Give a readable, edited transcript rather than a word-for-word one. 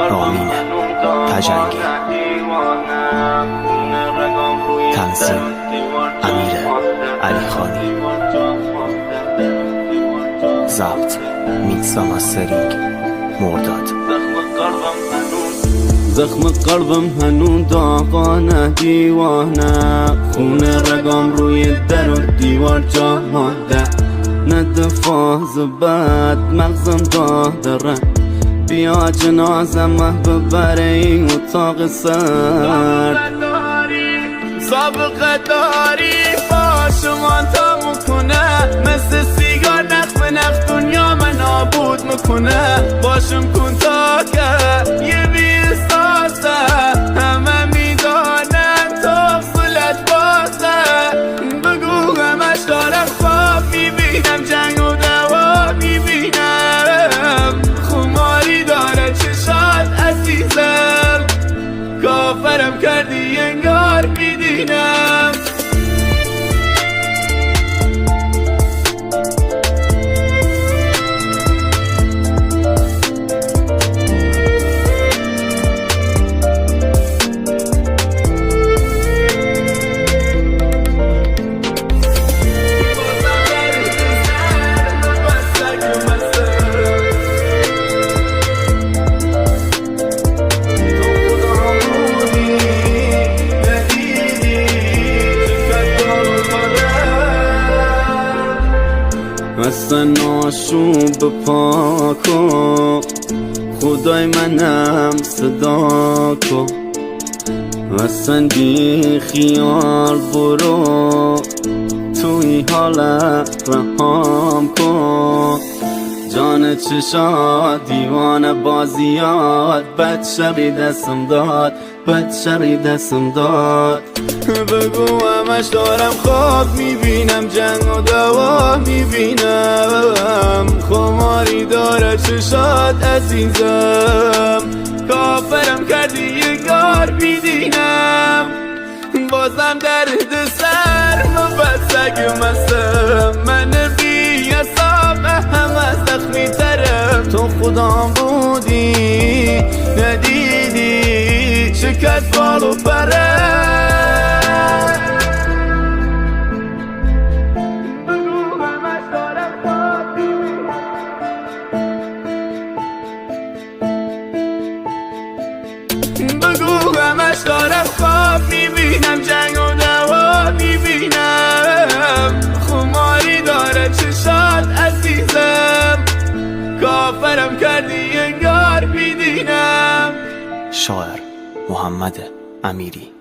رامین تجنگی، تنظیم امیر علیخانی، ضبط میکس و مسترینگ مرداد. زخم قلبم هنون داغانه دیوانه، خون رگام روی در و دیوار جا مانده، نه دفاز بد مغزم داره، بیا جنازم ببره این اتاق سرد. سابقه داری با شما تا میکنه، مثل سیگار نخ به نخ دنیا من نابود میکنه، باشم کن تا که یه بیستاسه، همه میدانن تو صلت بازه، بگو همش دارم خواب میبینم، جنگ و دوا میبینم، خماری داره چشات عزیزم، کافرم کردی انگار میدینم. اصلا آشوب پاکو خدای منم صدا کن، اصلا بی خیال برو توی حالت رهام کن، جان چشات دیوانه بازیات، بد شقی دستم داد، بد شقی دستم داد، بگو همش دارم خواب میبینم، جنگ و دوا میبینم، خماری داره چشات عزیزم، کافرم کردی یه یار میدینم، بازم درد سر مبسگ مستم، من بی حساب همه زخمی ترم، تو خودم بودی ندیدی شکست بال و پره، بگو همش دارم خواب میبینم، جنگ و دوا میبینم، خماری داره چشات عزیزم، کافرم کردی انگار میدینم. شاعر محمد امیری.